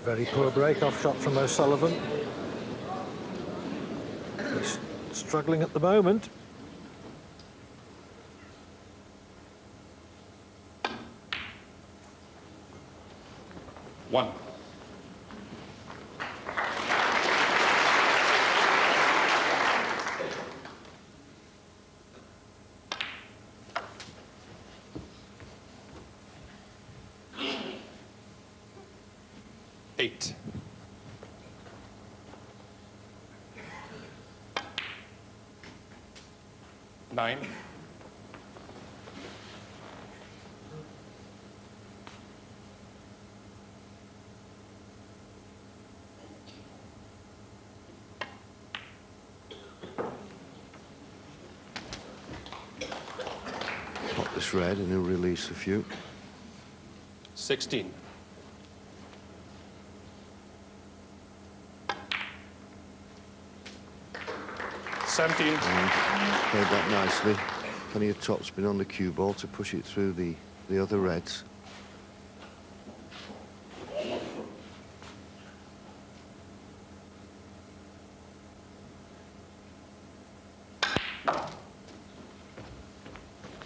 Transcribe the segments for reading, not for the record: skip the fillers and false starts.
Very poor break-off shot from O'Sullivan. He's struggling at the moment. One. Eight. Nine. Pop this red and he'll release a few. 16. And played that nicely. Plenty of topspin on the cue ball to push it through the other reds.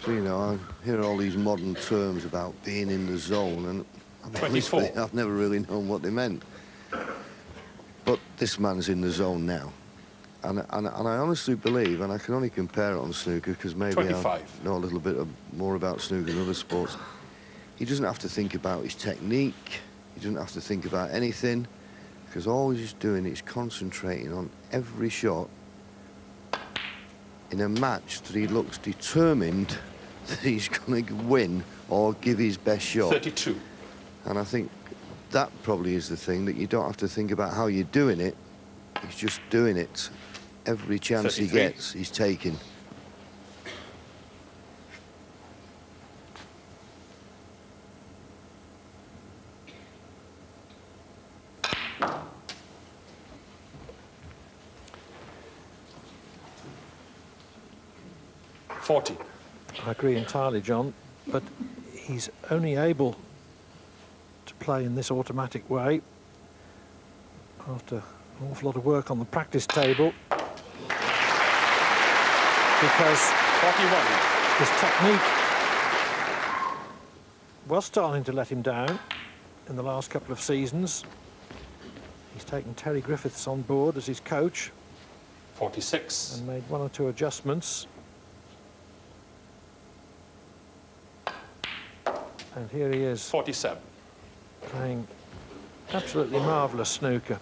So, you know, I hear all these modern terms about being in the zone, and honestly, I've never really known what they meant. But this man's in the zone now. And I honestly believe, and I can only compare it on snooker because maybe 25. I know a little bit more about snooker than other sports. He doesn't have to think about his technique. He doesn't have to think about anything, because all he's doing is concentrating on every shot in a match that he looks determined that he's going to win or give his best shot. 32. And I think that probably is the thing, that you don't have to think about how you're doing it. He's just doing it. Every chance 33. He gets, he's taking. I agree entirely, John, but he's only able to play in this automatic way after an awful lot of work on the practice table, because 41. his technique was starting to let him down in the last couple of seasons. He's taken Terry Griffiths on board as his coach. 46. And made one or two adjustments. And here he is. 47. Playing absolutely marvellous snooker.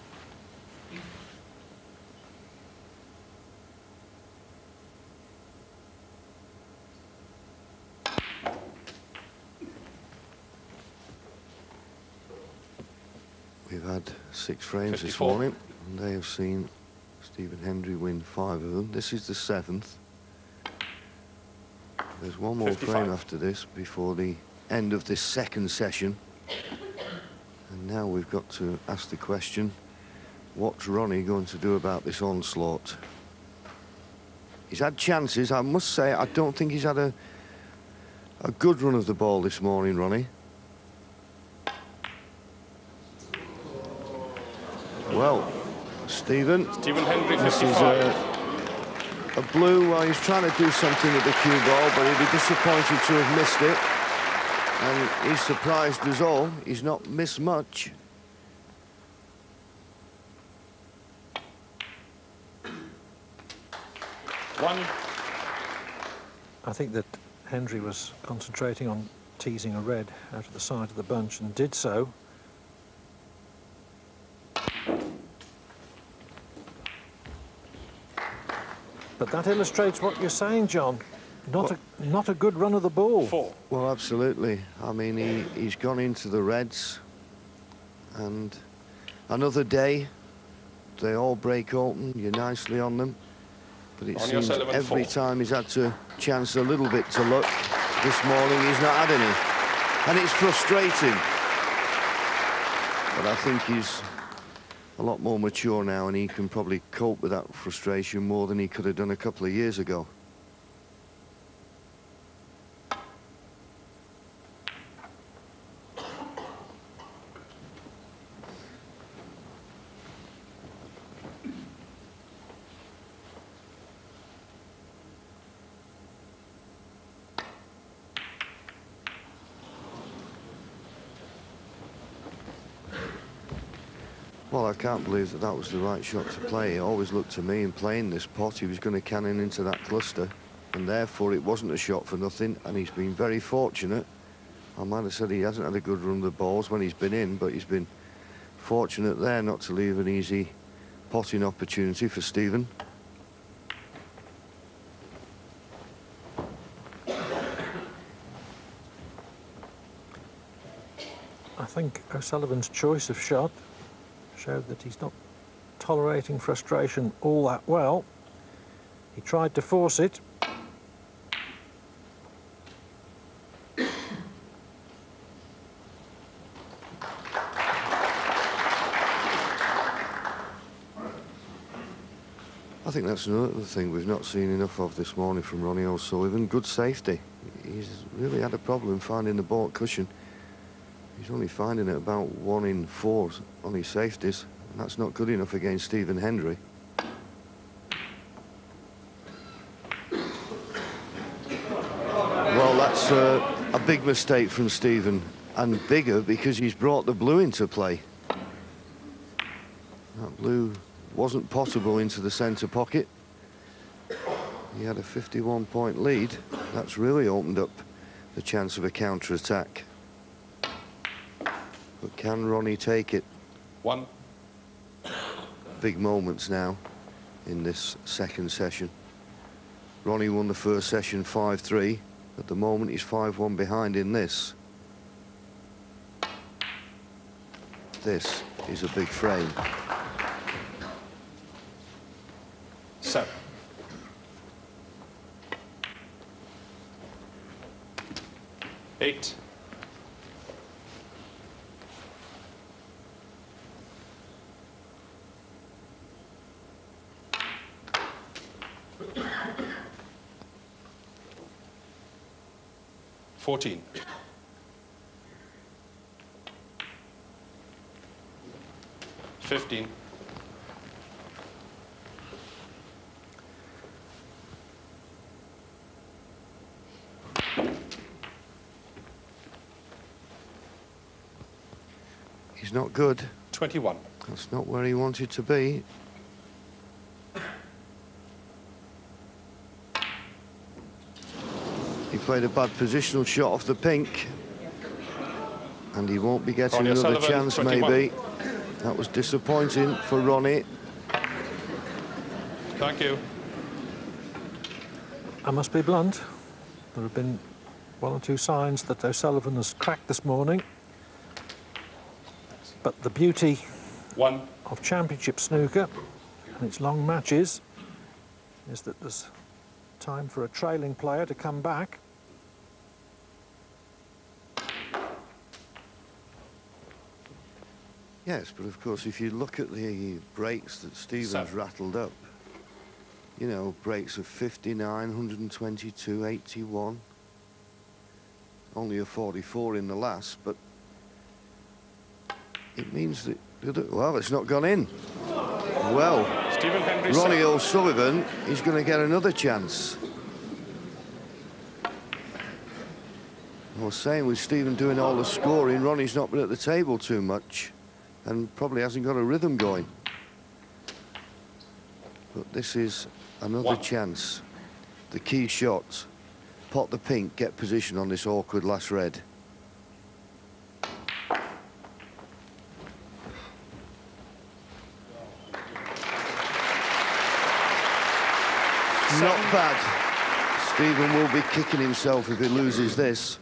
We've had 6 frames 54. this morning, and they have seen Stephen Hendry win 5 of them. This is the 7th. There's one more 55. frame after this before the end of this second session. And now we've got to ask the question, what's Ronnie going to do about this onslaught? He's had chances. I must say, I don't think he's had a good run of the ball this morning, Ronnie. Well, Stephen Hendry, 55. This is a blue. Well, he's trying to do something with the cue ball, but he'd be disappointed to have missed it. And he's surprised as all. He's not missed much. One. I think that Hendry was concentrating on teasing a red out of the side of the bunch and did so. But that illustrates what you're saying, John. Not a good run of the ball. 4. Well, absolutely. I mean, he's gone into the reds, and another day, they all break open. You're nicely on them, but it seems every time he's had to chance a little bit to luck. This morning, he's not had any, and it's frustrating. But I think he's a lot more mature now, and he can probably cope with that frustration more than he could have done a couple of years ago. Well, I can't believe that that was the right shot to play. It always looked to me in playing this pot, he was going to cannon into that cluster, and therefore it wasn't a shot for nothing, and he's been very fortunate. I might have said he hasn't had a good run of the balls when he's been in, but he's been fortunate there not to leave an easy potting opportunity for Stephen. I think O'Sullivan's choice of shot showed that he's not tolerating frustration all that well. He tried to force it. I think that's another thing we've not seen enough of this morning from Ronnie O'Sullivan. Good safety. He's really had a problem finding the baulk cushion. He's only finding it about 1 in 4 on his safeties, and that's not good enough against Stephen Hendry. Well, that's a big mistake from Stephen, and bigger because he's brought the blue into play. That blue wasn't possible into the centre pocket. He had a 51-point lead. That's really opened up the chance of a counter-attack. But can Ronnie take it? 1. Big moments now in this second session. Ronnie won the first session 5-3. At the moment he's 5-1 behind in this. This is a big frame. 7. 8. 14. 15. 'He's not good. 21. That's not where he wanted to be. He played a bad positional shot off the pink, and he won't be getting Ronnie another O'Sullivan, chance 21. maybe. That was disappointing for Ronnie. Thank you. I must be blunt. There have been 1 or 2 signs that O'Sullivan has cracked this morning. But the beauty 1. of championship snooker and its long matches is that there's time for a trailing player to come back. Yes, but of course, if you look at the breaks that Stevens 7. rattled up, you know, breaks of 59, 122, 81, only a 44 in the last, but it means that, well, it's not gone in. Well, Stephen Hendry, Ronnie 7. O'Sullivan is going to get another chance. I was saying, with Stephen doing all the scoring, Ronnie's not been at the table too much and probably hasn't got a rhythm going. But this is another 1. chance. The key shot. Pot the pink, get position on this awkward last red. Not bad. Stephen will be kicking himself if he loses this.